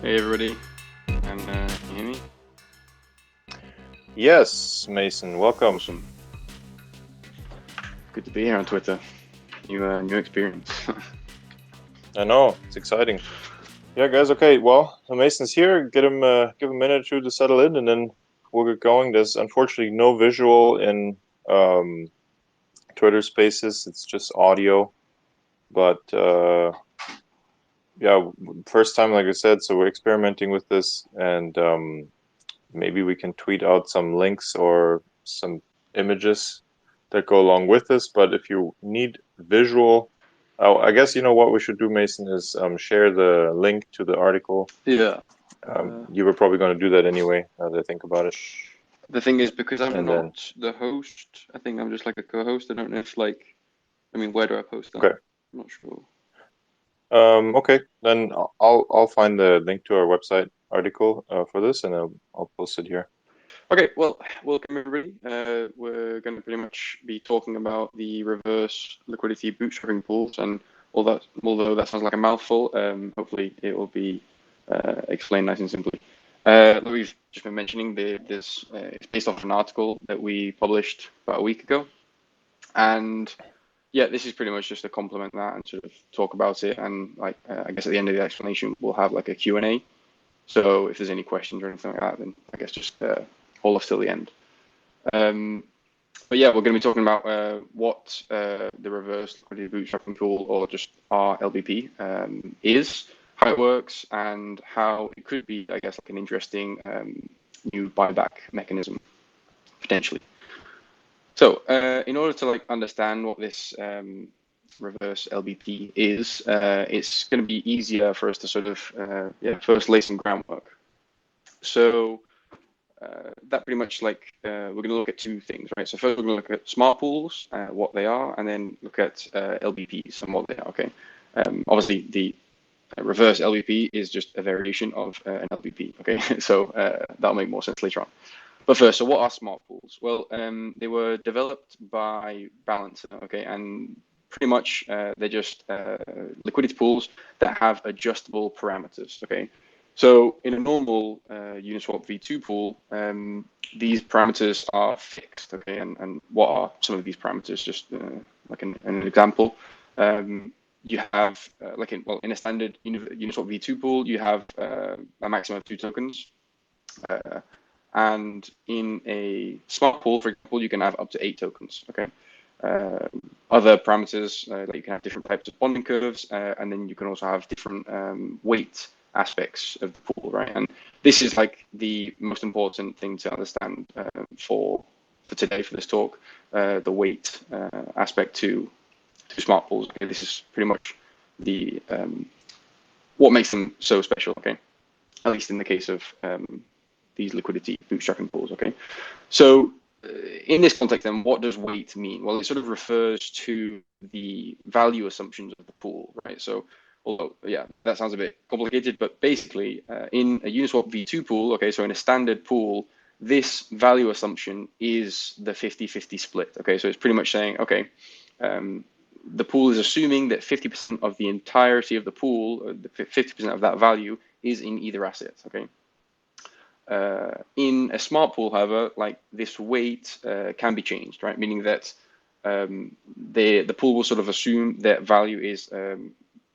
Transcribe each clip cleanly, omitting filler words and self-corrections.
Hey everybody, and can you hear me? Yes, Mason, welcome. Awesome. Good to be here on Twitter. New experience. I know, it's exciting. Yeah, guys, okay, well, so Mason's here. Give him a minute or two to settle in, and then we'll get going. There's unfortunately no visual in Twitter Spaces. It's just audio. But yeah, first time, like I said, so we're experimenting with this, and maybe we can tweet out some links or some images that go along with this. But if you need visual, oh, I guess you know what we should do, Mason, is share the link to the article. Yeah. You were probably going to do that anyway, now that I think about it. The thing is, because I'm And then, not the host, I think I'm just like a co-host. I don't know if where do I post that? okay. I'm not sure. Okay, then I'll find the link to our website article for this, and I'll post it here. Okay, well, welcome everybody. We're going to pretty much be talking about the reverse liquidity bootstrapping pools, and although that sounds like a mouthful, hopefully it will be explained nice and simply. Like we've just been mentioning, this it's based off an article that we published about a week ago, and yeah, this is pretty much just to complement that and sort of talk about it. And I guess at the end of the explanation, we'll have like a Q&A. So if there's any questions or anything like that, then I guess just hold off till the end. But yeah, we're going to be talking about what the reverse liquidity bootstrapping pool, or just rLBP, is, how it works, and how it could be, I guess, like an interesting new buyback mechanism potentially. So in order to like understand what this reverse LBP is, it's going to be easier for us to sort of first lay some groundwork. So that pretty much we're going to look at two things, right? So first we're going to look at smart pools, what they are, and then look at LBPs and what they are. Okay. Obviously the reverse LBP is just a variation of an LBP. Okay, so that'll make more sense later on. But first, so what are smart pools? Well, they were developed by Balancer. Okay, and pretty much they're just liquidity pools that have adjustable parameters. Okay. So in a normal Uniswap V2 pool, these parameters are fixed, okay? And what are some of these parameters? Just like an example, you have in a standard Uniswap V2 pool, you have a maximum of 2 tokens, and in a smart pool, for example, you can have up to 8 tokens, okay? Other parameters, like you can have different types of bonding curves, and then you can also have different weight aspects of the pool, right? And this is like the most important thing to understand for today, for this talk, the weight aspect to smart pools. Okay, this is pretty much the what makes them so special. Okay, at least in the case of these liquidity bootstrapping pools. Okay, so in this context, then, what does weight mean? Well, it sort of refers to the value assumptions of the pool, right? So, although, yeah, that sounds a bit complicated, but basically, in a Uniswap V2 pool, okay, so in a standard pool, this value assumption is the 50-50 split, okay? So it's pretty much saying, okay, the pool is assuming that 50% of the entirety of the pool, 50% of that value, is in either asset, okay? In a smart pool, however, like this weight can be changed, right? Meaning that the pool will sort of assume that value is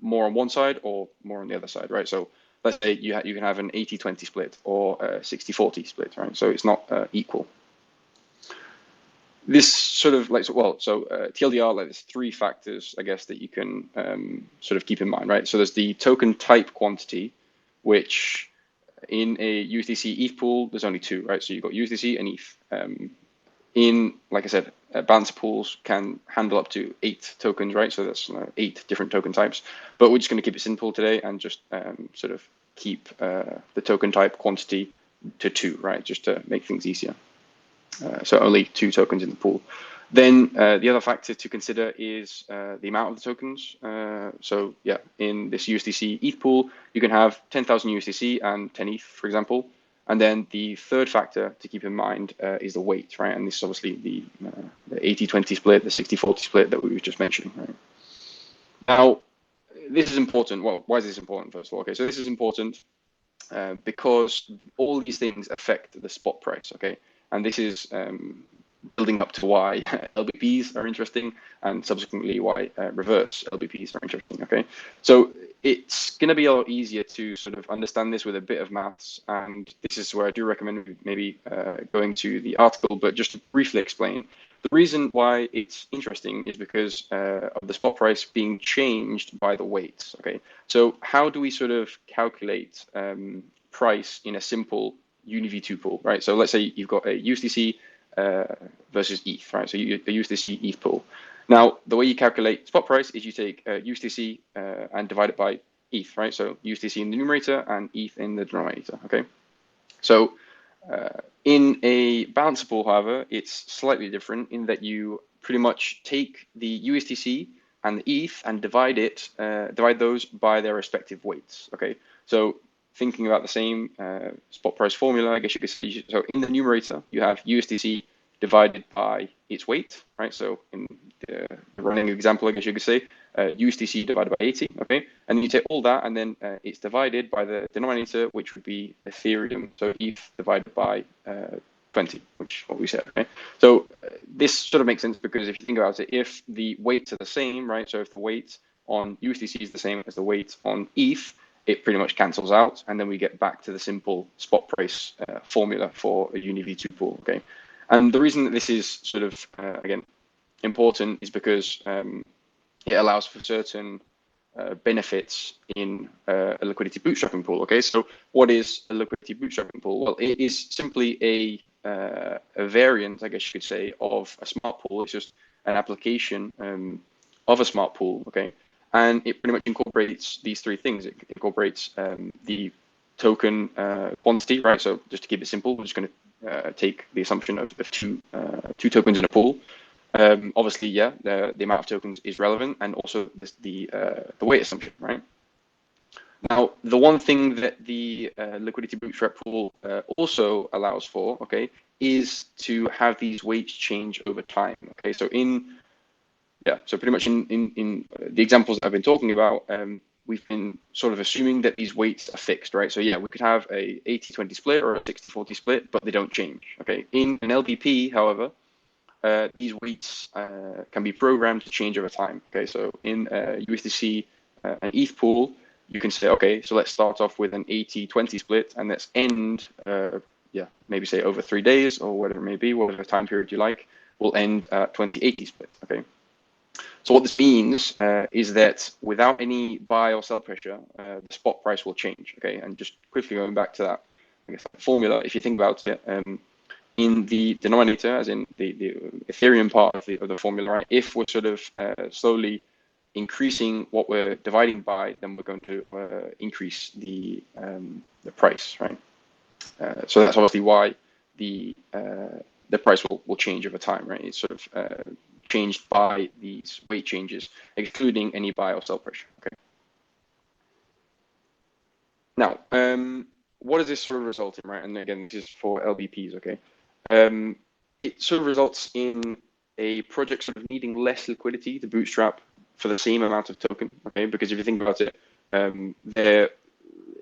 more on one side or more on the other side, right? So let's say you can have an 80-20 split or a 60-40 split, right? So it's not equal. This sort of TLDR, like there's 3 factors, I guess, that you can sort of keep in mind, right? So there's the token type quantity, which in a USDC ETH pool, there's only 2, right? So you've got USDC and ETH. Like I said, Balancer pools can handle up to 8 tokens, right? So that's 8 different token types. But we're just going to keep it simple today and just sort of keep the token type quantity to 2, right? Just to make things easier. So only 2 tokens in the pool. Then the other factor to consider is the amount of the tokens. So yeah, in this USDC ETH pool, you can have 10,000 USDC and 10 ETH, for example. And then the third factor to keep in mind is the weight, right? And this is obviously the 80-20 split, the 60-40 split that we were just mentioning, right? Now, this is important. Well, why is this important, first of all? Okay, so this is important because all these things affect the spot price, okay? And this is building up to why LBPs are interesting, and subsequently why reverse LBPs are interesting, okay? So it's going to be a lot easier to sort of understand this with a bit of maths, and this is where I do recommend maybe going to the article, but just to briefly explain, the reason why it's interesting is because of the spot price being changed by the weights, okay? So how do we sort of calculate price in a simple UniV2 pool, right? So let's say you've got a USDC versus ETH, right? So you use this ETH pool. Now, the way you calculate spot price is you take USDC and divide it by ETH, right? So USDC in the numerator and ETH in the denominator, okay? So in a balance pool, however, it's slightly different in that you pretty much take the USDC and the ETH and divide those by their respective weights, okay? So thinking about the same spot price formula, I guess you could say, so in the numerator, you have USDC divided by its weight, right? So in the running example, I guess you could say, USDC divided by 80, okay? And then you take all that, and then it's divided by the denominator, which would be Ethereum, so ETH divided by 20, which is what we said, okay? So this sort of makes sense because if you think about it, if the weights are the same, right? So if the weight on USDC is the same as the weight on ETH, it pretty much cancels out, and then we get back to the simple spot price formula for a UniV2 pool, okay? And the reason that this is sort of, again, important is because it allows for certain benefits in a liquidity bootstrapping pool, okay? So what is a liquidity bootstrapping pool? Well, it is simply a variant, I guess you could say, of a smart pool. It's just an application of a smart pool, okay? And it pretty much incorporates these three things. It incorporates the token quantity, right? So just to keep it simple, we're just going to take the assumption of two tokens in a pool. Obviously, yeah, the amount of tokens is relevant, and also the weight assumption, right? Now, the one thing that the liquidity bootstrap pool also allows for, okay, is to have these weights change over time. Okay, so so pretty much in the examples that I've been talking about, we've been sort of assuming that these weights are fixed, right? So yeah, we could have a 80-20 split or a 60-40 split, but they don't change. Okay, in an LBP, however, these weights can be programmed to change over time. Okay, so in USDC and ETH pool, you can say, okay, so let's start off with an 80-20 split, and let's end, maybe say over 3 days or whatever it may be, whatever time period you like, will end at 20-80 split. Okay. So what this means is that without any buy or sell pressure, the spot price will change. Okay, and just quickly going back to that, I guess, formula, if you think about it, in the denominator, as in the Ethereum part of the formula, right? If we're sort of slowly increasing what we're dividing by, then we're going to increase the price, right? So that's obviously why the price will change over time, right? It's sort of changed by these weight changes, excluding any buy or sell pressure. Okay. Now, what does this sort of result in, right? And again, this is for LBPs, okay? It sort of results in a project sort of needing less liquidity to bootstrap for the same amount of token, okay? Because if you think about it,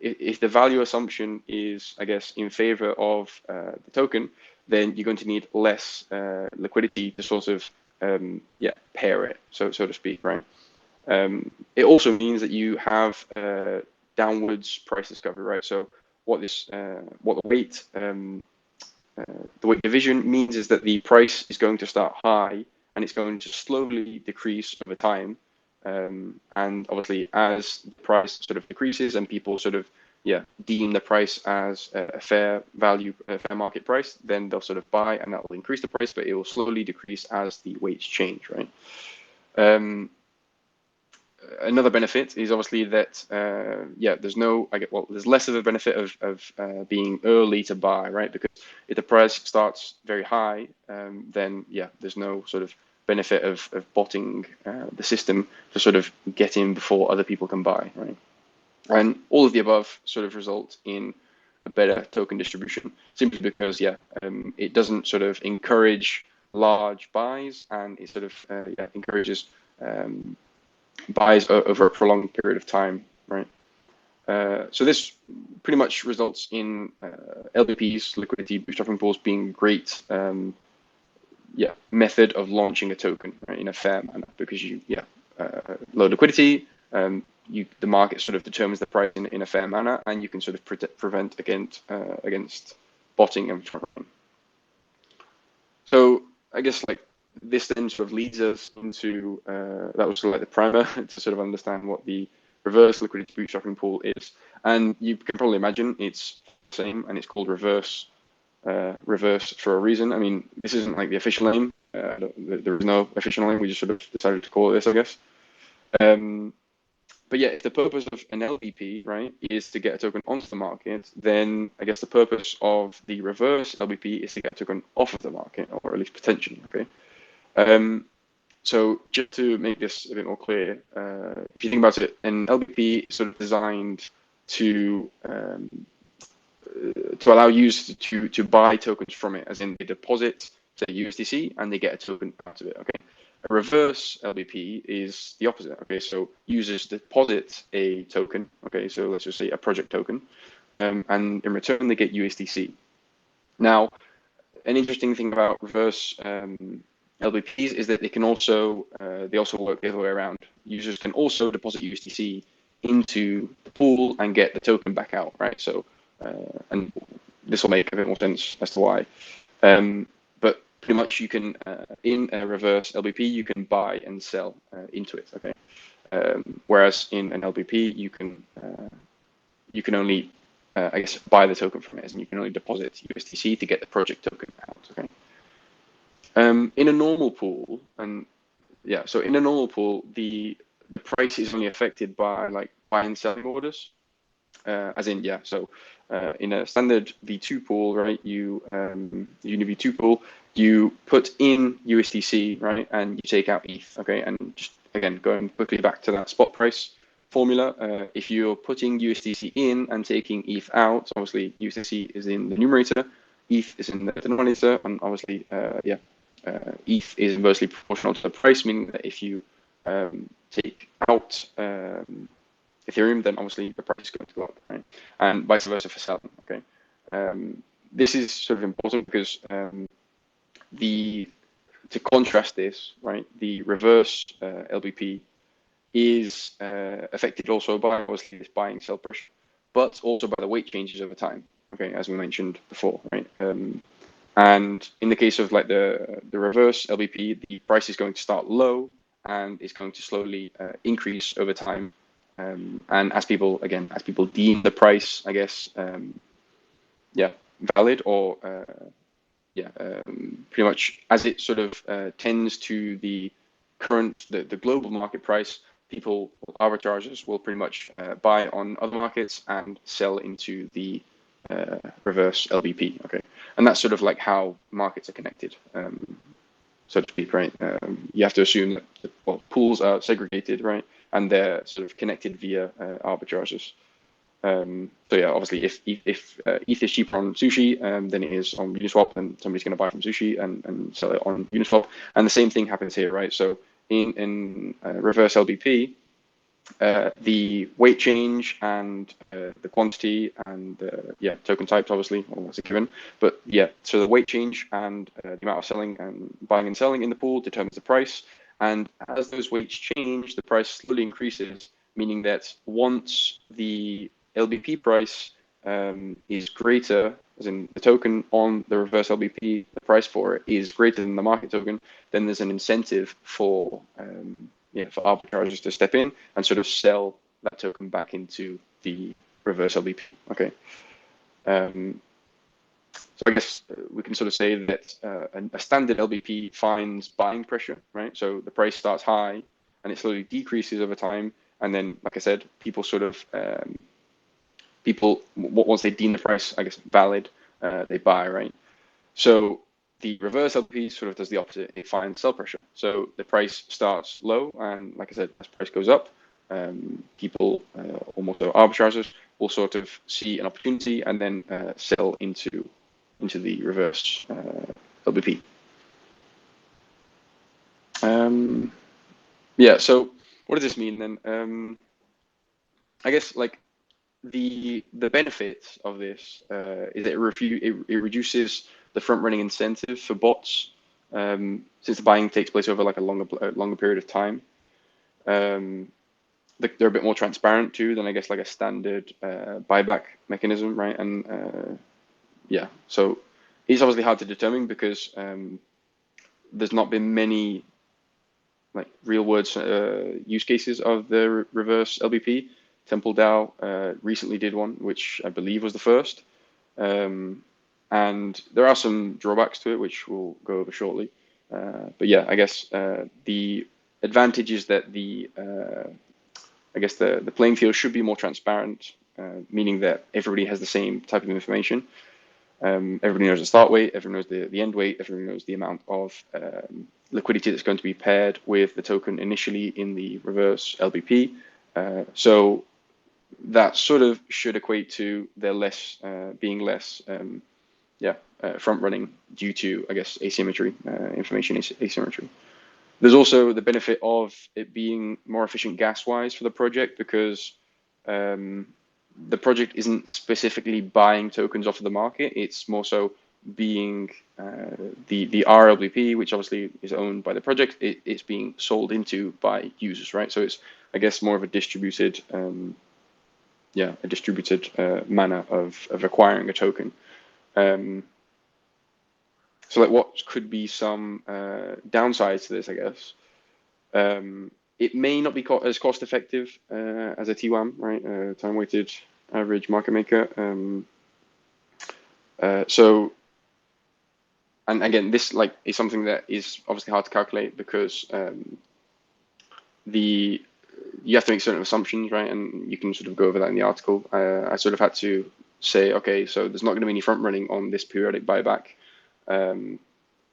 if the value assumption is, I guess, in favor of the token, then you're going to need less liquidity to sort of pair it, so to speak, right? It also means that you have downwards price discovery, right? So what the weight division means is that the price is going to start high and it's going to slowly decrease over time. And obviously, as the price sort of decreases and people sort of deem the price as a fair value, a fair market price, then they'll sort of buy, and that will increase the price, but it will slowly decrease as the weights change, right? Another benefit is obviously that there's less of a benefit of being early to buy, right? Because if the price starts very high, then there's no sort of benefit of botting the system to sort of get in before other people can buy, right? And all of the above sort of result in a better token distribution, simply because it doesn't sort of encourage large buys, and it sort of encourages buys over a prolonged period of time, right? So this pretty much results in LBPs, liquidity bootstrapping pools, being great method of launching a token, right, in a fair manner, because low liquidity, the market sort of determines the price in a fair manner, and you can sort of prevent against botting and front running. So I guess like this then sort of leads us into that was sort of like the primer to sort of understand what the reverse liquidity bootstrapping pool is, and you can probably imagine it's the same, and it's called reverse for a reason. I mean, this isn't like the official name. There is no official name. We just sort of decided to call it this, I guess. But yeah, if the purpose of an LBP, right, is to get a token onto the market, then I guess the purpose of the reverse LBP is to get a token off of the market, or at least potentially, okay? So just to make this a bit more clear, if you think about it, an LBP is sort of designed to allow users to buy tokens from it, as in they deposit, say, USDC, and they get a token out of it, okay? A reverse LBP is the opposite, okay? So users deposit a token, okay? So let's just say a project token, and in return they get USDC. Now, an interesting thing about reverse LBPs is that they can also work the other way around. Users can also deposit USDC into the pool and get the token back out, right? So, and this will make a bit more sense as to why. But pretty much you can, in a reverse LBP, you can buy and sell into it, okay? Whereas in an LBP, you can only, I guess, buy the token from it, and you can only deposit USDC to get the project token out, okay? In a normal pool, so in a normal pool, the price is only affected by like buy and selling orders, in a standard V2 pool, right, you V2 pool, you put in USDC, right, and you take out ETH, okay? And just again, going quickly back to that spot price formula, if you're putting USDC in and taking ETH out, obviously USDC is in the numerator, ETH is in the denominator, and obviously, ETH is inversely proportional to the price, meaning that if you take out Ethereum, then obviously the price is going to go up, right? And vice versa for selling, okay? This is sort of important because to contrast this, right, the reverse LBP is affected also by obviously this buying sell pressure, but also by the weight changes over time, okay, as we mentioned before, right? And in the case of like the reverse LBP, the price is going to start low and is going to slowly increase over time. And as people deem the price, I guess, valid, or pretty much as it sort of tends to the global market price, arbitragers will pretty much buy on other markets and sell into the reverse LBP, okay? And that's sort of like how markets are connected, so to speak, right? You have to assume that pools are segregated, right? And they're sort of connected via arbitrages. So yeah, obviously, if ETH is cheaper on Sushi than it is on Uniswap, then somebody's going to buy from Sushi and sell it on Uniswap. And the same thing happens here, right? So in reverse LBP, the weight change and the quantity and token types, obviously, well, that's a given. But yeah, so the weight change and the amount of selling and buying and selling in the pool determines the price. And as those weights change, the price slowly increases, meaning that once the LBP price is greater, as in the token on the reverse LBP, the price for it is greater than the market token, then there's an incentive for arbitrageurs to step in and sort of sell that token back into the reverse LBP. Okay. So I guess we can sort of say that a standard LBP finds buying pressure, right? So the price starts high and it slowly decreases over time. And then, like I said, people sort of, once they deem the price, I guess, valid, they buy, right? So the reverse LBP sort of does the opposite. It finds sell pressure. So the price starts low, and like I said, as price goes up, people, almost arbitrageurs, will sort of see an opportunity and then sell into the reverse LBP. So what does this mean then? I guess like the benefit of this is that it reduces the front running incentive for bots, since the buying takes place over like a longer period of time. They're a bit more transparent too than I guess like a standard buyback mechanism, right? And yeah, so it's obviously hard to determine because there's not been many like real world use cases of the reverse LBP. Temple DAO recently did one, which I believe was the first. And there are some drawbacks to it, which we'll go over shortly. But yeah, I guess the advantage is that the playing field should be more transparent, meaning that everybody has the same type of information. Everybody knows the start weight, everyone knows the end weight, everyone knows the amount of liquidity that's going to be paired with the token initially in the reverse LBP. So that sort of should equate to there being less front running due to, I guess, asymmetry, information asymmetry. There's also the benefit of it being more efficient gas-wise for the project because the project isn't specifically buying tokens off of the market. It's more so being the rLBP, which obviously is owned by the project. It's being sold into by users, right? So it's, I guess, more of a distributed manner of acquiring a token. So like what could be some downsides to this, I guess? It may not be as cost effective as a TWAM, right? Time weighted average market maker. So, and again, this like is something that is obviously hard to calculate because you have to make certain assumptions, right? And you can sort of go over that in the article. I sort of had to say, okay, so there's not going to be any front running on this periodic buyback.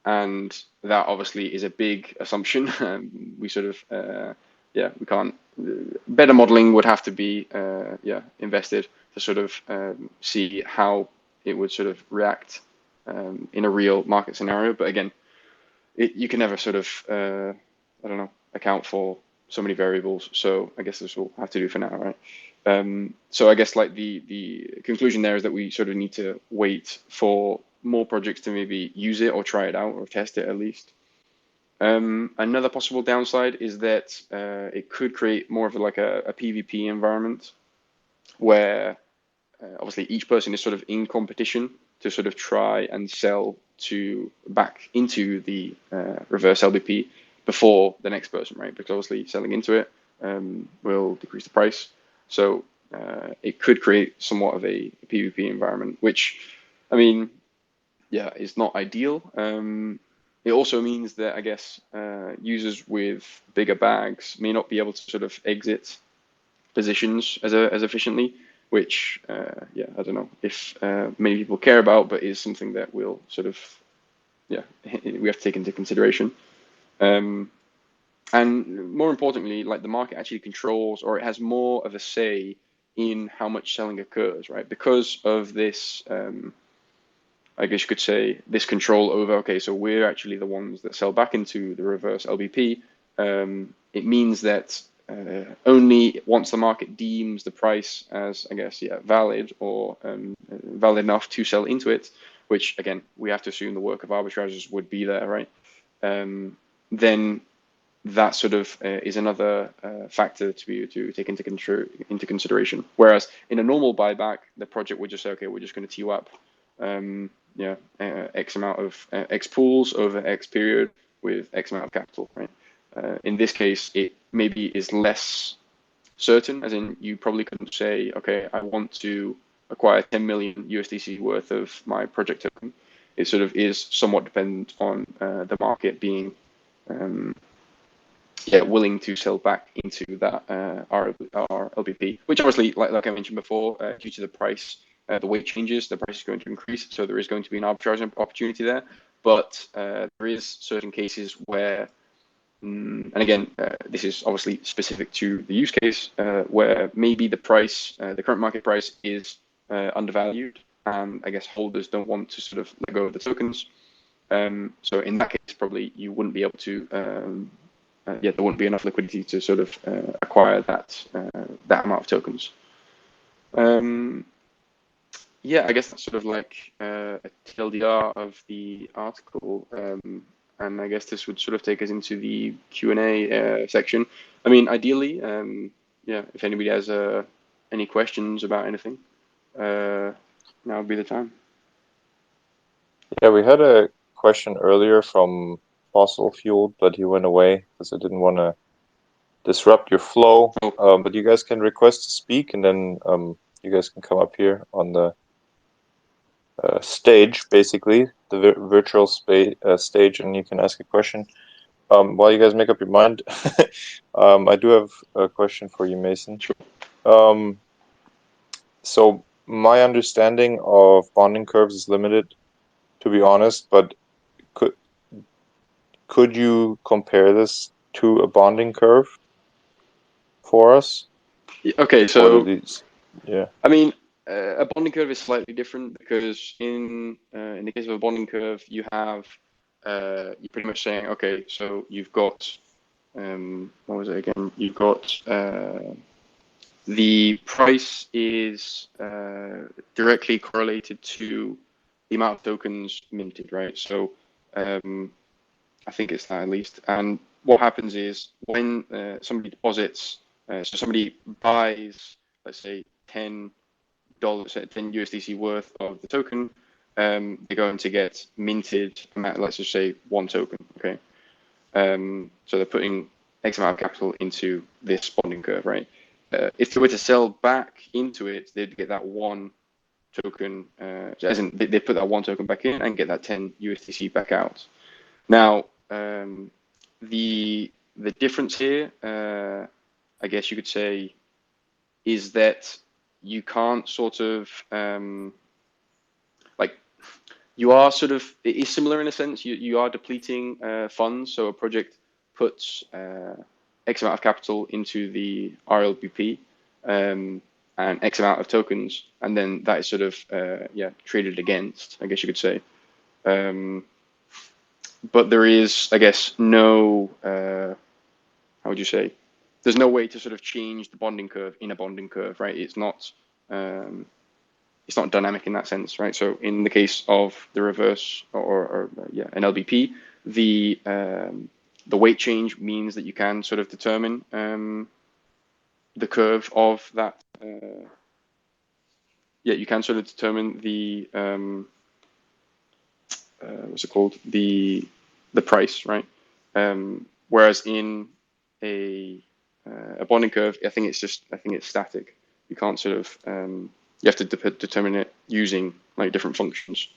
And that obviously is a big assumption. We sort of, we can't, better modeling would have to be, invested to sort of see how it would sort of react in a real market scenario. But again, you can never sort of, account for so many variables. So I guess this will have to do for now, right? So I guess like the conclusion there is that we sort of need to wait for more projects to maybe use it or try it out or test it at least. Another possible downside is that it could create more of like a PvP environment where obviously each person is sort of in competition to sort of try and sell back into the reverse LBP before the next person, right? Because obviously selling into it will decrease the price. So it could create somewhat of a PvP environment, which, I mean, yeah, is not ideal. It also means that I guess users with bigger bags may not be able to sort of exit positions as efficiently, which I don't know if many people care about, but is something that we'll sort of we have to take into consideration. And more importantly, like the market actually controls, or it has more of a say in how much selling occurs, right? Because of this. I guess you could say this control over, okay, so we're actually the ones that sell back into the reverse LBP. It means that only once the market deems the price as, I guess, valid or valid enough to sell into it, which again, we have to assume the work of arbitrageurs would be there, right? Then that sort of is another factor to take into consideration. Whereas in a normal buyback, the project would just say, okay, we're just going to TU up. X amount of X pools over X period with X amount of capital, right? In this case, it maybe is less certain, as in you probably couldn't say, okay, I want to acquire 10 million USDC worth of my project token. It sort of is somewhat dependent on the market being willing to sell back into that rLBP, which obviously, like I mentioned before, due to the price, the weight changes, the price is going to increase, so there is going to be an arbitrage opportunity there. But there is certain cases where, and again, this is obviously specific to the use case, where maybe the price, the current market price is undervalued, and I guess holders don't want to sort of let go of the tokens. So in that case, probably you wouldn't be able to, there wouldn't be enough liquidity to sort of acquire that amount of tokens. Yeah, I guess that's sort of like a TLDR of the article, and I guess this would sort of take us into the Q&A section. I mean, ideally, yeah, if anybody has any questions about anything, now would be the time. Yeah, we had a question earlier from Fossil Fuel, but he went away because I didn't want to disrupt your flow. Oh, But you guys can request to speak, and then you guys can come up here on the stage, basically, the virtual stage, and you can ask a question. While you guys make up your mind, I do have a question for you, Mason. sure. So my understanding of bonding curves is limited, to be honest, but could you compare this to a bonding curve for us? Okay, What are so these? Yeah. I mean, a bonding curve is slightly different because in the case of a bonding curve, you have you're pretty much saying, okay, so you've got what was it again? You've got the price is directly correlated to the amount of tokens minted, right? So I think it's that at least. And what happens is when somebody deposits, so somebody buys, let's say, $10, 10 USDC worth of the token, they're going to get minted, let's just say one token, okay? So they're putting X amount of capital into this bonding curve, right? If they were to sell back into it, they'd get that one token, as in they put that one token back in and get that 10 USDC back out. Now, the difference here, I guess you could say, is that you can't sort of like you are sort of it is similar in a sense. You are depleting funds, so a project puts X amount of capital into the rLBP and X amount of tokens, and then that is sort of yeah traded against, I guess you could say. But there is, I guess, no how would you say? There's no way to sort of change the bonding curve in a bonding curve, right? It's not dynamic in that sense, right? So in the case of the reverse or yeah, an LBP, the weight change means that you can sort of determine the curve of that. Yeah, you can sort of determine the what's it called, the price, right? Whereas in a bonding curve, I think it's static. You can't sort of you have to determine it using like different functions.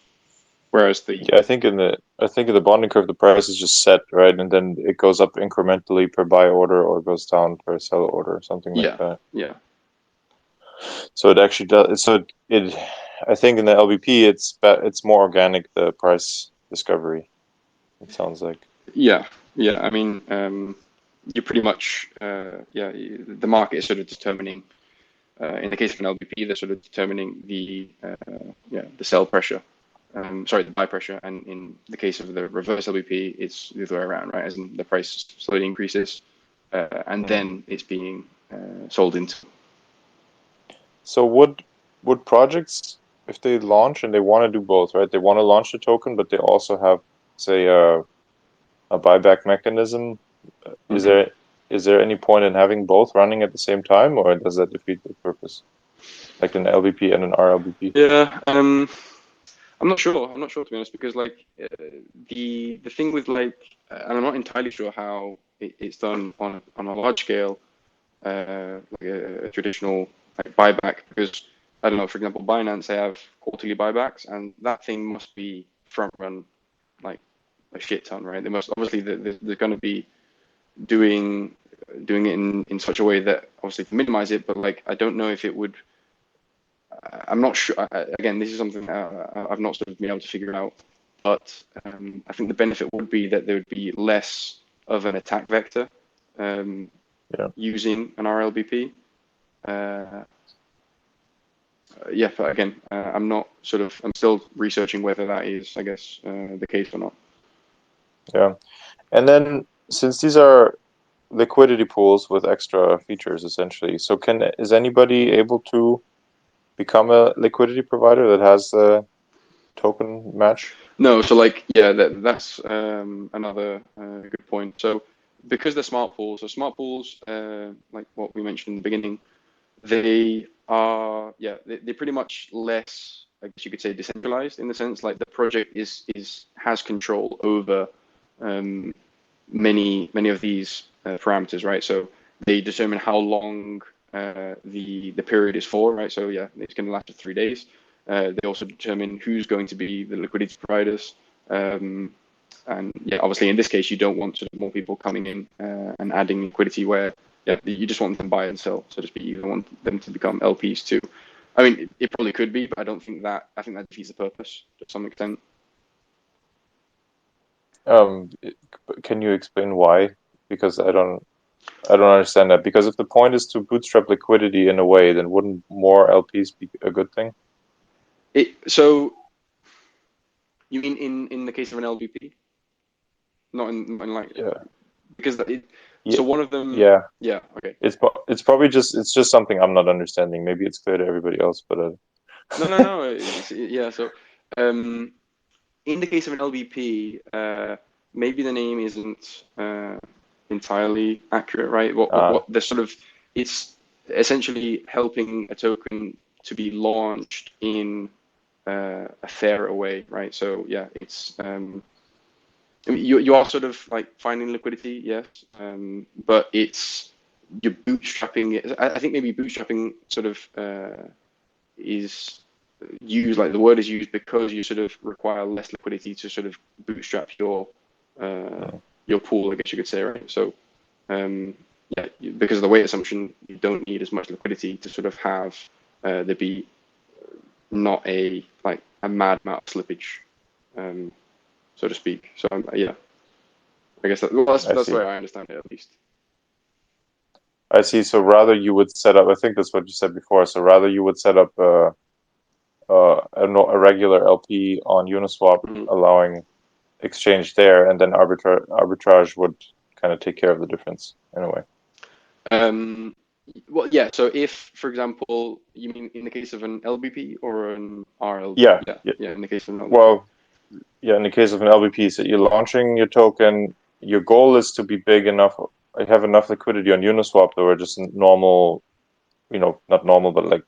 Whereas the Yeah, I think in the bonding curve, the price is just set, right? And then it goes up incrementally per buy order or goes down per sell order or something like yeah, that. yeah, So it actually does. So it, I think in the LBP, it's more organic, the price discovery. It sounds like. yeah, yeah. I mean, you're pretty much yeah. The market is sort of determining. In the case of an LBP, they're sort of determining the yeah the sell pressure. Sorry, the buy pressure, and in the case of the reverse LBP, it's the other way around, right? As in the price slowly increases, and then it's being sold into. So would projects, if they launch and they want to do both, right? They want to launch the token, but they also have, say, a buyback mechanism. Is there any point in having both running at the same time, or does that defeat the purpose? Like an LBP and an rLBP? Yeah, I'm not sure. I'm not sure to be honest, because like the thing with like, and I'm not entirely sure how it's done on a large scale, like a traditional like buyback. Because I don't know, for example, Binance they have quarterly buybacks, and that thing must be front run like a shit ton, right? They must obviously they're going to be doing it in such a way that obviously to minimize it, but like I don't know if it would. I'm not sure. Again, this is something I've not sort of been able to figure out. But I think the benefit would be that there would be less of an attack vector Yeah. using an rLBP. Yeah, but again, I'm not sort of. I'm still researching whether that is, I guess, the case or not. Yeah. And then since these are liquidity pools with extra features essentially, so is anybody able to become a liquidity provider that has a token match? No, so like yeah, that's another good point. So because they're smart pools, so smart pools, like what we mentioned in the beginning, they are they're pretty much less, I guess you could say, decentralized in the sense like the project has control over many of these parameters, right? So they determine how long the period is for, right? So yeah, it's going to last for 3 days. They also determine who's going to be the liquidity providers. And yeah, obviously in this case, you don't want sort of more people coming in and adding liquidity where yeah, you just want them to buy and sell, so to speak. You don't want them to become LPs too. I mean, it probably could be, but I don't think that. I think that defeats the purpose to some extent. Um, can you explain why? Because I don't understand that. Because if the point is to bootstrap liquidity in a way, then wouldn't more LPs be a good thing? So you mean in the case of an LBP, not in like Yeah. because Yeah. so one of them, Yeah. yeah, okay. It's probably just something I'm not understanding. Maybe it's clear to everybody else, but No. Yeah. So um, in the case of an LBP, maybe the name isn't entirely accurate, right? What the sort of it's essentially helping a token to be launched in a fairer way, right? So yeah, it's I mean, you are sort of like finding liquidity, yes, but you're bootstrapping it. I think maybe bootstrapping sort of is used, like the word is used because you sort of require less liquidity to sort of bootstrap your pool, I guess you could say, right? So yeah, because of the weight assumption, you don't need as much liquidity to sort of have there be not a mad amount of slippage, um, so to speak. So yeah, I guess I that's the see. way I understand it at least. I see. So rather you would set up, I think that's what you said before. So rather you would set up a regular LP on Uniswap, Mhm. allowing exchange there, and then arbitrage would kind of take care of the difference in a way. Um, well, yeah. So if, for example, you mean in the case of an LBP or an RL, Yeah. yeah, Yeah. yeah, in the case of an LBP. Well, yeah, in the case of an LBP, so you're launching your token, your goal is to be big enough, have enough liquidity on Uniswap that we're just normal, not normal, but like,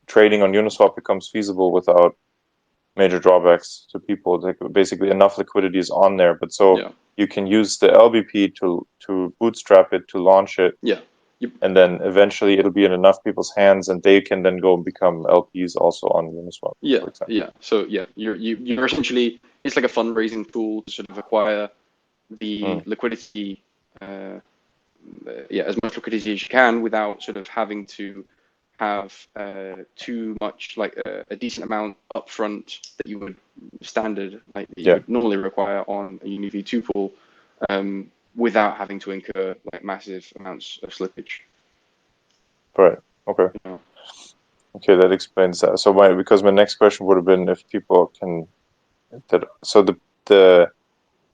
trading on Uniswap becomes feasible without major drawbacks to people. Like basically enough liquidity is on there, but so Yeah, you can use the LBP to bootstrap it, to launch it, yeah, you, and then eventually it'll be in enough people's hands, and they can then go and become LPs also on Uniswap, yeah, for example. yeah. So yeah, you're essentially it's like a fundraising tool to sort of acquire the Mm, liquidity, uh, yeah, as much liquidity as you can without sort of having to have too much, like a decent amount upfront that you would standard, like that you yeah, would normally require on a UniV2 pool, without having to incur like massive amounts of slippage. right. Okay. You know? Okay, that explains that. So because my next question would have been if people can that so the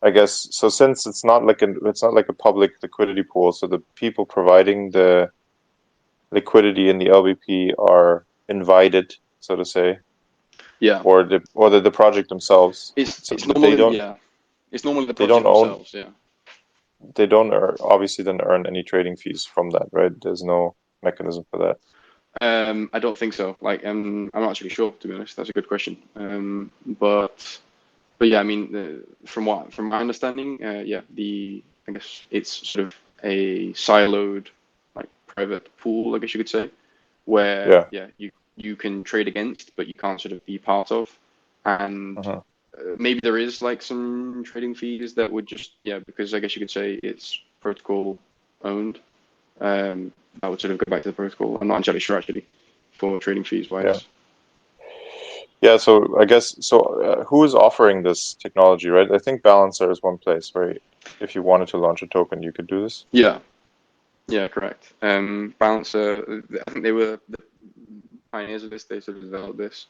I guess so since it's not like a public liquidity pool, so the people providing the liquidity in the LBP are invited, so to say, Yeah, or the project themselves. So, it's but they normally don't yeah, it's normally the they project don't own themselves. Yeah. they don't earn, obviously then earn any trading fees from that, right? There's no mechanism for that. I don't think so. Like, I'm not actually sure, to be honest. That's a good question. But yeah, I mean, from my understanding, yeah, I guess it's sort of a siloed, like private pool, I guess you could say, where Yeah. yeah, you can trade against, but you can't sort of be part of, and Uh-huh. maybe there is like some trading fees that would just yeah, because I guess you could say it's protocol owned. That would sort of go back to the protocol. I'm not entirely sure actually for trading fees Yeah. wise. Yeah, so I guess so. Who is offering this technology, right? I think Balancer is one place where, if you wanted to launch a token, you could do this. Yeah, yeah, correct. Balancer, I think they were the pioneers of this. They sort of developed this.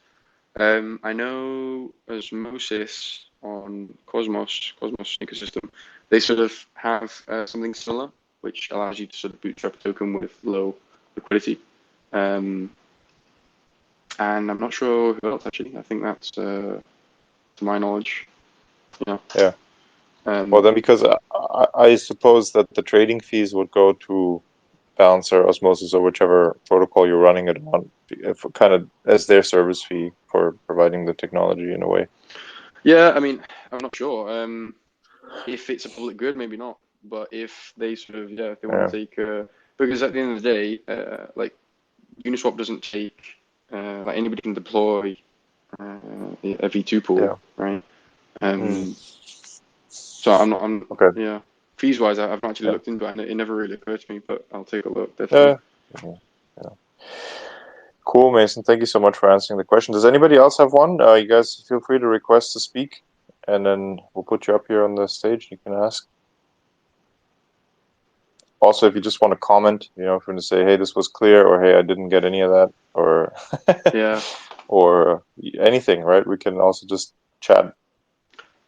I know Osmosis on Cosmos ecosystem, they sort of have something similar, which allows you to sort of bootstrap a token with low liquidity. Um, and I'm not sure who else actually. I think that's to my knowledge. Yeah. Yeah. Well, then, because I suppose that the trading fees would go to Balancer, Osmosis, or whichever protocol you're running it on, if kind of as their service fee for providing the technology in a way. Yeah, I mean, I'm not sure. If it's a public good, maybe not. But if they sort of, if they want to take, because at the end of the day, like Uniswap doesn't take, like anybody can deploy a V2 pool, right? So I'm Okay. yeah. Fees wise, I've not actually looked into it, and it never really occurred to me, but I'll take a look Yeah. definitely. Cool, Mason. Thank you so much for answering the question. Does anybody else have one? You guys feel free to request to speak, and then we'll put you up here on the stage. You can ask. Also, if you just want to comment, if you want to say, "Hey, this was clear," or "Hey, I didn't get any of that," or Yeah, or anything, right? We can also just chat.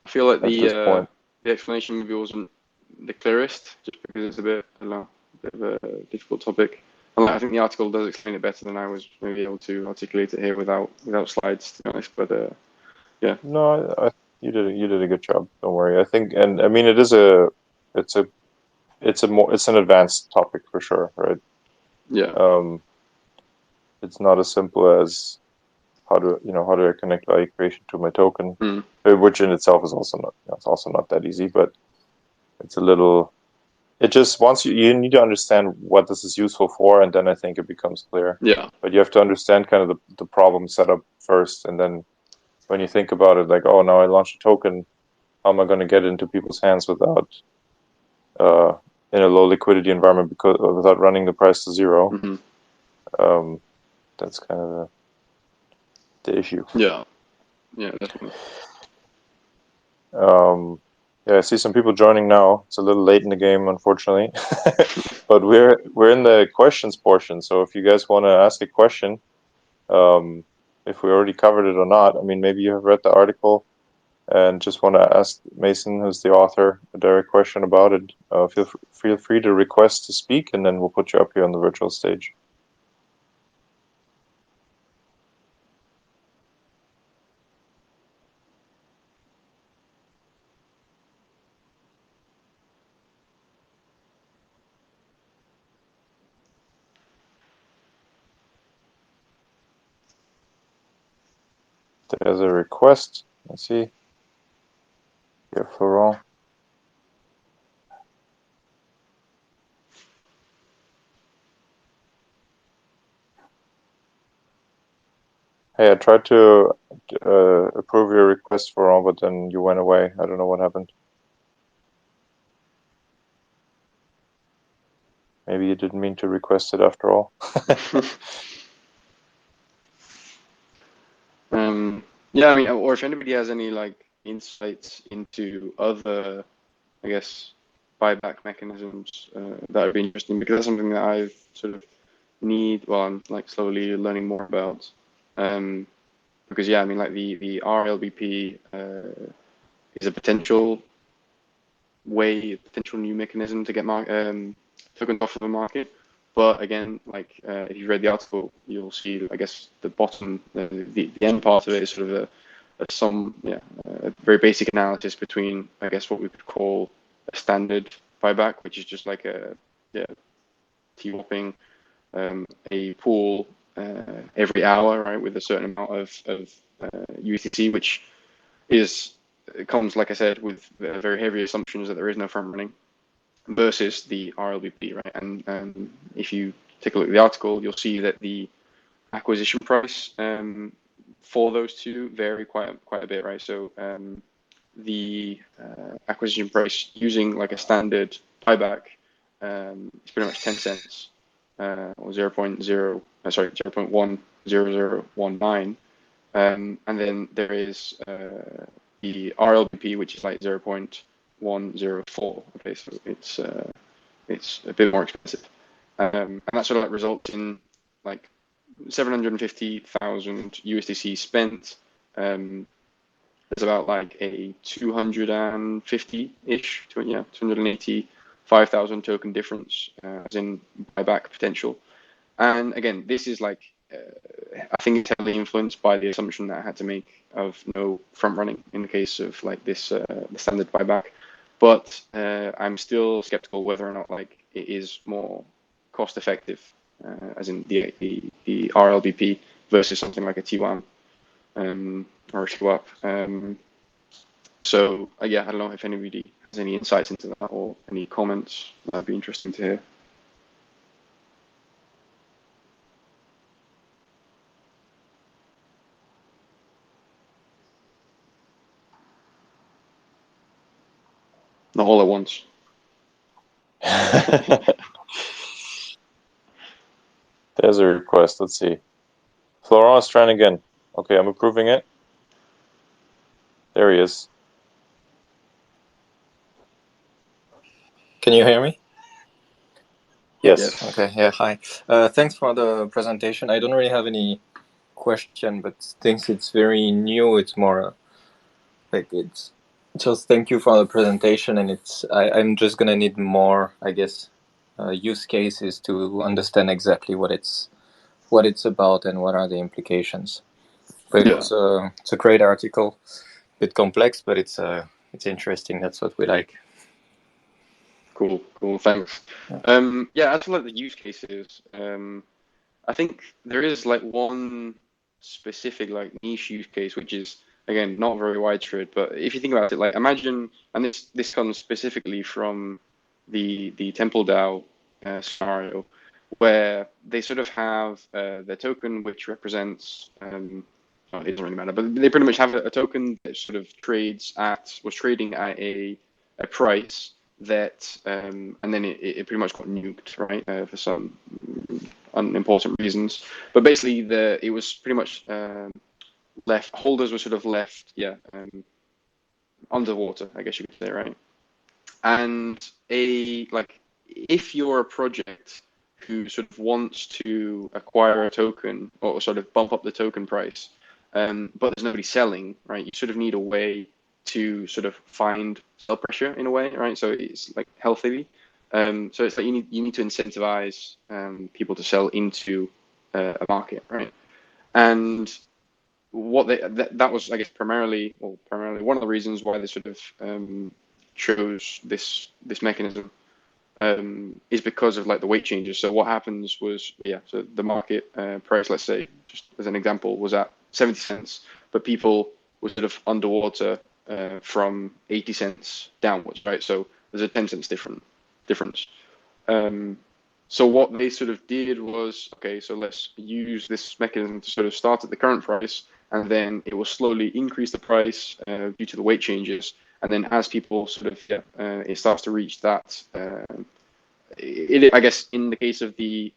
I feel like at this point. the explanation maybe wasn't the clearest, just because it's a bit, I don't know, a bit of a difficult topic. And I think the article does explain it better than I was maybe able to articulate it here without slides, to be honest. But yeah. No, you did a good job. Don't worry. I think, and I mean, it's an advanced topic for sure, right? Yeah. It's not as simple as how do I connect value creation to my token, which in itself is also not that easy, but it's a little. It just once you need to understand what this is useful for, and then I think it becomes clear. Yeah. But you have to understand kind of the problem setup first, and then when you think about it, like, oh, now I launched a token, how am I going to get it into people's hands without in a low liquidity environment without running the price to zero? That's kind of the issue. Yeah. Yeah, definitely. Yeah, I see some people joining now. It's a little late in the game, unfortunately, but we're in the questions portion. So if you guys want to ask a question, if we already covered it or not, I mean, maybe you have read the article and just want to ask Mason, who's the author, a direct question about it. Feel free to request to speak, and then we'll put you up here on the virtual stage. There's a request. Let's see. Here, Florent. Hey, I tried to approve your request, Florent, but then you went away. I don't know what happened. Maybe you didn't mean to request it after all. Yeah, I mean, or if anybody has any like insights into other, I guess, buyback mechanisms, that would be interesting, because that's something that I've sort of I'm like slowly learning more about. Because yeah, I mean, like the rLBP is a potential new mechanism to get tokens off of the market. But again, like if you read the article, you'll see, I guess, the bottom, the end part of it is sort of a very basic analysis between, I guess, what we could call a standard buyback, which is just like T-swapping a pool every hour, right, with a certain amount of USDC, which comes, like I said, with very heavy assumptions that there is no front running, versus the rLBP, right? And if you take a look at the article, you'll see that the acquisition price for those two vary quite a bit, right? So the acquisition price using like a standard buyback is pretty much 10 cents or 0.10019. And then there is the rLBP, which is like 0.104. Okay, so it's a bit more expensive, and that sort of like results in like 750,000 USDC spent. There's about like a 250-ish, 285,000 token difference, as in buyback potential. And again, this is like I think it's heavily influenced by the assumption that I had to make of no front running in the case of like this the standard buyback. But I'm still skeptical whether or not like it is more cost effective, as in the rLBP versus something like a T1 or a swap. So yeah, I don't know if anybody has any insights into that or any comments. That'd be interesting to hear. Not all at once. There's a request. Let's see. Florent is trying again. Okay, I'm approving it. There he is. Can you hear me? Yes. Okay. Yeah. Hi. Thanks for the presentation. I don't really have any question, but since it's very new, it's more like it's just thank you for the presentation, and I'm just gonna need more, I guess, use cases to understand exactly what it's about and what are the implications. But Yeah. it's a great article, a bit complex, but it's interesting. That's what we like. Cool, thanks. Yeah, as for like the use cases, I think there is like one specific like niche use case, which is again not very widespread, but if you think about it, like imagine, and this comes specifically from the Temple DAO scenario, where they sort of have their token which represents well, it doesn't really matter, but they pretty much have a token that sort of was trading at a price that and then it pretty much got nuked, right, for some unimportant reasons. But basically, it was pretty much left. Holders were sort of left, underwater, I guess you could say, right? And if you're a project who sort of wants to acquire a token or sort of bump up the token price, but there's nobody selling, right? You sort of need a way to sort of find sell pressure in a way, right? So it's like healthily. So it's like you need to incentivize people to sell into a market, right? And that was, I guess, primarily one of the reasons why they sort of chose this mechanism is because of like the weight changes. So what happens was, so the market price, let's say, just as an example, was at 70 cents, but people were sort of underwater from 80 cents downwards, right? So there's a 10 cents difference. So what they sort of did was, okay, so let's use this mechanism to sort of start at the current price, and then it will slowly increase the price due to the weight changes. And then as people sort of, it starts to reach that, I guess in the case of the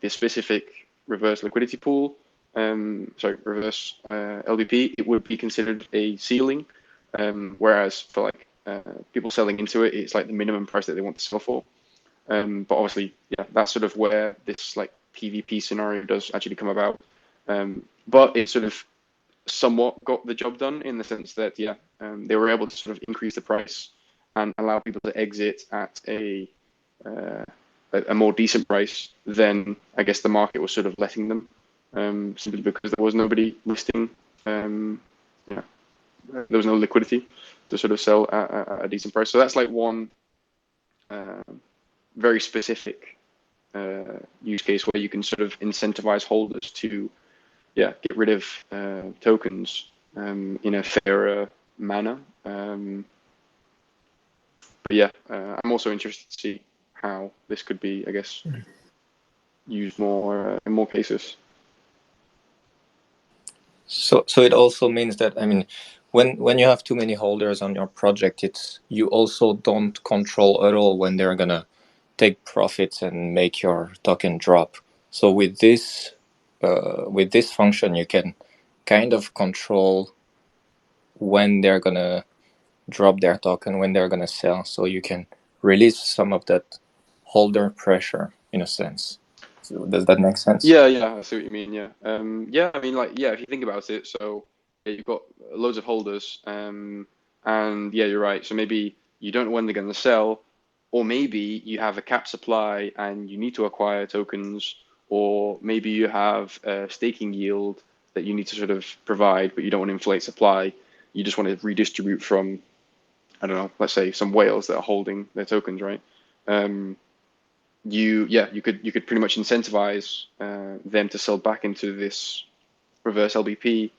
specific reverse liquidity pool, reverse LBP, it would be considered a ceiling, whereas for like people selling into it, it's like the minimum price that they want to sell for. But obviously, that's sort of where this like PvP scenario does actually come about. But it sort of somewhat got the job done in the sense that, they were able to sort of increase the price and allow people to exit at a more decent price than I guess the market was sort of letting them, simply because there was nobody listing. There was no liquidity to sort of sell at a decent price. So that's like one very specific use case where you can sort of incentivize holders to get rid of tokens in a fairer manner. But I'm also interested to see how this could be, I guess, used more in more cases. So it also means that, I mean, when you have too many holders on your project, you also don't control at all when they're gonna take profits and make your token drop. So with this function, you can kind of control when they're gonna drop their token, when they're gonna sell, so you can release some of that holder pressure in a sense. So does that make sense? Yeah, I see what you mean. I mean, like, if you think about it, so you've got loads of holders, and you're right. So maybe you don't know when they're going to sell, or maybe you have a cap supply and you need to acquire tokens, or maybe you have a staking yield that you need to sort of provide, but you don't want to inflate supply. You just want to redistribute from, I don't know, let's say some whales that are holding their tokens, right? You could pretty much incentivize them to sell back into this reverse LBP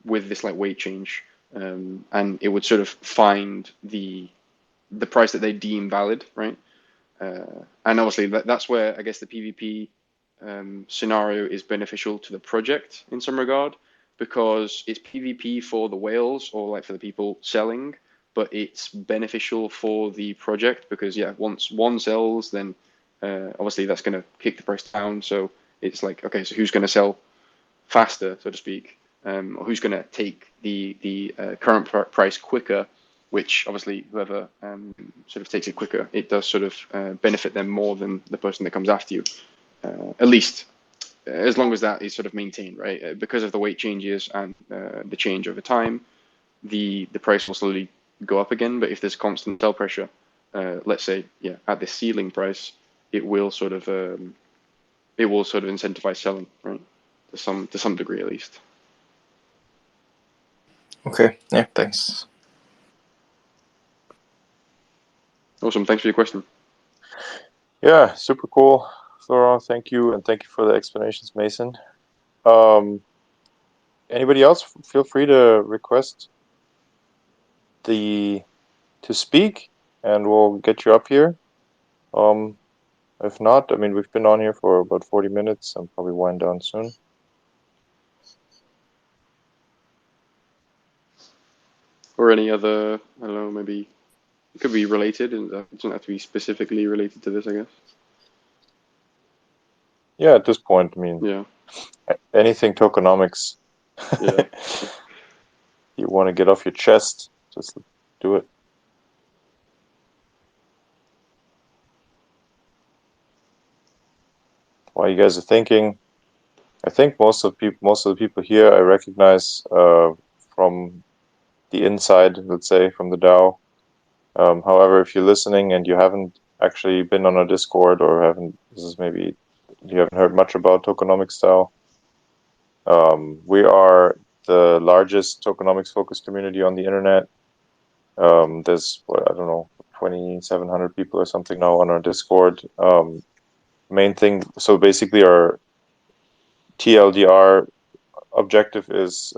with this like weight change, and it would sort of find the price that they deem valid, right? And obviously that's where I guess the PvP scenario is beneficial to the project in some regard, because it's PvP for the whales or like for the people selling, but it's beneficial for the project because once one sells, then obviously that's going to kick the price down. So it's like, okay, so who's going to sell faster, so to speak, or who's going to take the current price quicker? Which obviously whoever sort of takes it quicker, it does sort of benefit them more than the person that comes after you. At least as long as that is sort of maintained, right? Because of the weight changes and the change over time, the price will slowly go up again. But if there's constant sell pressure, let's say at this ceiling price, it will sort of incentivize selling, right? To some degree at least. Okay. Yeah. Thanks. Awesome. Thanks for your question. Yeah, super cool, Florent. Thank you, and thank you for the explanations, Mason. Anybody else? Feel free to request to speak, and we'll get you up here. If not, I mean, we've been on here for about 40 minutes. I'll probably wind down soon. Or any other, I don't know, maybe it could be related, and it doesn't have to be specifically related to this, I guess. Yeah, at this point, I mean, anything tokenomics. Yeah. You want to get off your chest, just do it. While you guys are thinking, I think most of the people here I recognize from the inside, let's say, from the DAO. However, if you're listening and you haven't actually been on a Discord or you haven't heard much about Tokenomics DAO, we are the largest tokenomics focused community on the internet. There's, I don't know, 2,700 people or something now on our Discord. Main thing, so basically our TLDR objective is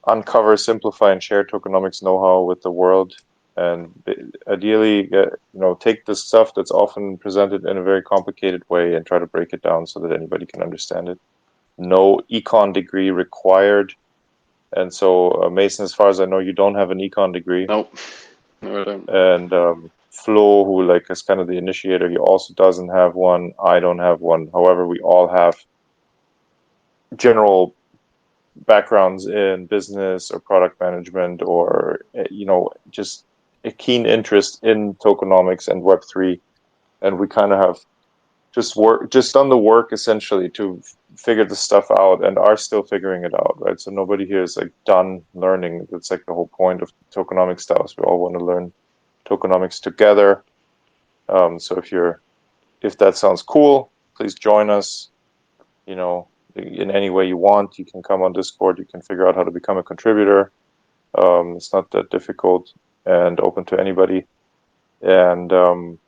uncover, simplify, and share tokenomics know-how with the world, and ideally, take this stuff that's often presented in a very complicated way and try to break it down so that anybody can understand it. No econ degree required, and so Mason, as far as I know, you don't have an econ degree. Nope. No, I don't. And Flo, who is kind of the initiator, he also doesn't have one. I don't have one. However, we all have general backgrounds in business or product management, or just a keen interest in tokenomics and Web3, and we kind of have just done the work essentially to figure this stuff out and are still figuring it out, right? So nobody here is done learning. That's the whole point of Tokenomics DAOs. We all want to learn tokenomics together. So if that sounds cool, please join us. In any way you want. You can come on Discord. You can figure out how to become a contributor. It's not that difficult and open to anybody. And and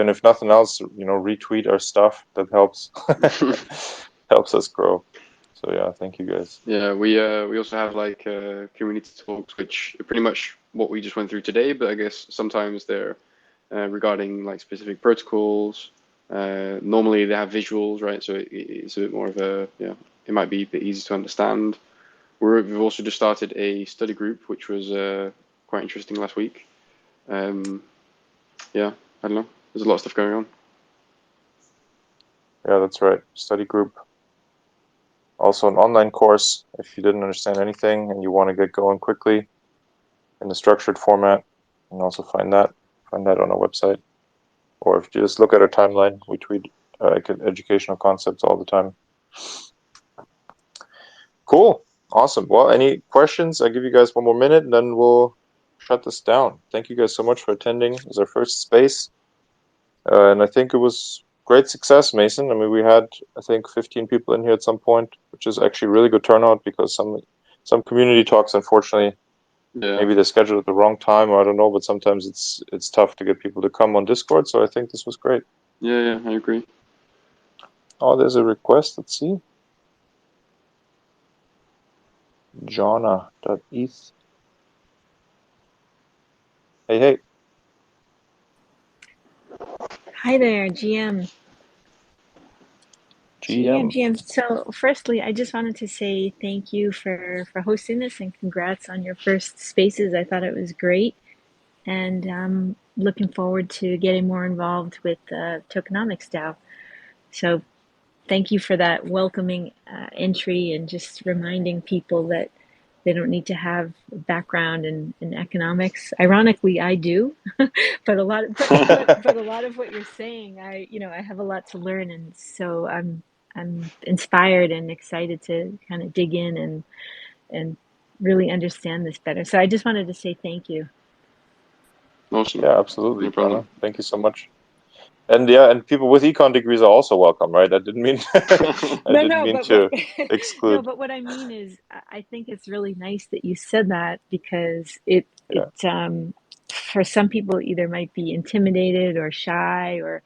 if nothing else, retweet our stuff. That helps helps us grow. So thank you guys. Yeah, we also have community talks, which are pretty much what we just went through today, but I guess sometimes they're regarding specific protocols. Normally they have visuals, right? So it's a bit more of it might be a bit easy to understand. We've also just started a study group, which was quite interesting last week. I don't know. There's a lot of stuff going on. Yeah, that's right. Study group. Also an online course if you didn't understand anything and you want to get going quickly in a structured format. You can also find that on our website. Or if you just look at our timeline, we tweet educational concepts all the time. Cool. Awesome. Well, any questions? I'll give you guys one more minute and then we'll shut this down. Thank you guys so much for attending. It was our first space. And I think it was great success, Mason. I mean, we had, I think, 15 people in here at some point, which is actually really good turnout because some community talks, unfortunately, maybe they're scheduled at the wrong time, or I don't know, but sometimes it's tough to get people to come on Discord. So I think this was great. Yeah, I agree. Oh, there's a request. Let's see. Jonna.eth. Hey. Hi there, GM. GM. So firstly, I just wanted to say thank you for hosting this and congrats on your first spaces. I thought it was great. And I'm looking forward to getting more involved with Tokenomics DAO. So thank you for that welcoming entry and just reminding people that they don't need to have a background in economics. Ironically, I do, but a lot of what you're saying, I have a lot to learn, and so I'm inspired and excited to kind of dig in and really understand this better. So I just wanted to say thank you. Awesome. Yeah, absolutely. No problem. Thank you so much. And and people with econ degrees are also welcome, right? I didn't mean to exclude. No, but what I mean is, I think it's really nice that you said that because it for some people either might be intimidated or shy or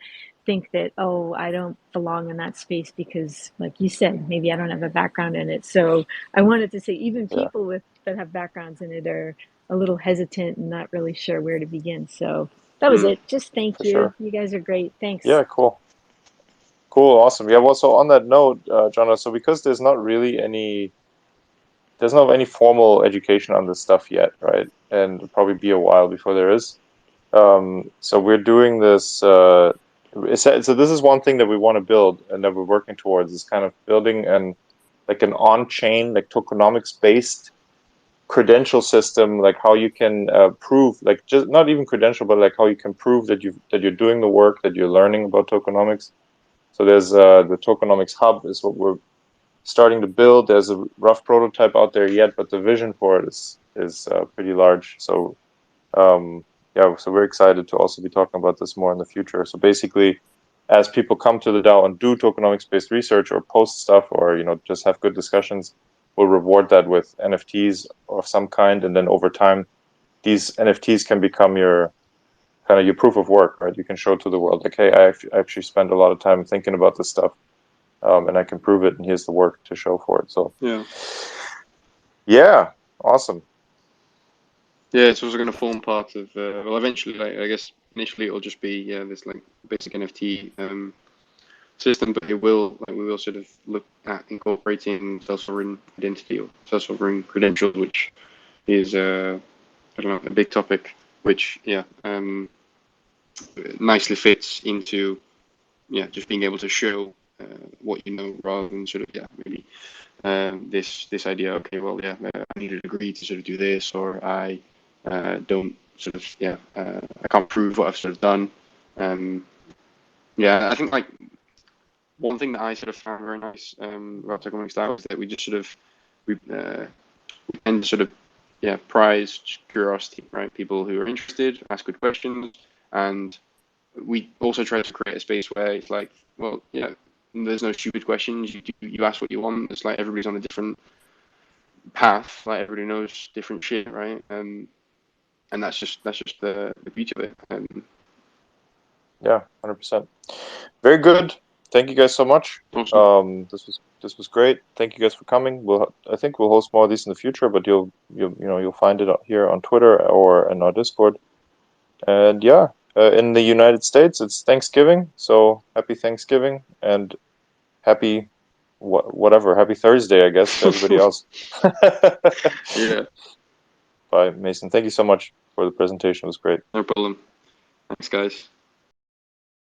think that, oh, I don't belong in that space because, like you said, maybe I don't have a background in it. So I wanted to say even people that have backgrounds in it are a little hesitant and not really sure where to begin. So that was it. Just thank you. Sure. You guys are great. Thanks. Yeah, cool. Awesome. Yeah, well, so on that note, Jonna, so because there's not any formal education on this stuff yet, right? And it'll probably be a while before there is. So we're doing this. So this is one thing that we want to build and that we're working towards is kind of building an on-chain, like tokenomics-based credential system, like how you can prove, like just not even credential, but like how you can prove that you're doing the work, that you're learning about tokenomics. So there's the Tokenomics Hub is what we're starting to build. There's a rough prototype out there yet, but the vision for it is pretty large. So so we're excited to also be talking about this more in the future. So basically, as people come to the DAO and do tokenomics-based research or post stuff or just have good discussions, we'll reward that with NFTs of some kind, and then over time, these NFTs can become your proof of work, right? You can show to the world, like, hey, I actually spent a lot of time thinking about this stuff, and I can prove it, and here's the work to show for it. So yeah, awesome. Yeah, it's also going to form part of well, eventually, like I guess initially it'll just be this like basic NFT system, but we will sort of look at incorporating self-sovereign identity or self-sovereign credentials, which is I don't know, a big topic, which nicely fits into just being able to show what you know rather than sort of maybe this idea. Okay, well I need a degree to sort of do this, or I don't sort of I can't prove what I've sort of done. I think like one thing that I sort of found very nice about Tokenomics DAO is that we just sort of we tend to sort of prize curiosity, right? People who are interested ask good questions, and we also try to create a space where it's like, well, there's no stupid questions. You ask what you want. It's like everybody's on a different path. Like everybody knows different shit, right? And that's just the beauty of it. Yeah, 100%. Very good. Thank you guys so much. Awesome. This was great. Thank you guys for coming. I think we'll host more of these in the future, but you'll find it here on Twitter or in our Discord. And in the United States, it's Thanksgiving, so happy Thanksgiving and happy happy Thursday, I guess, to everybody else. Yeah. Bye, Mason. Thank you so much for the presentation. It was great. No problem. Thanks, guys.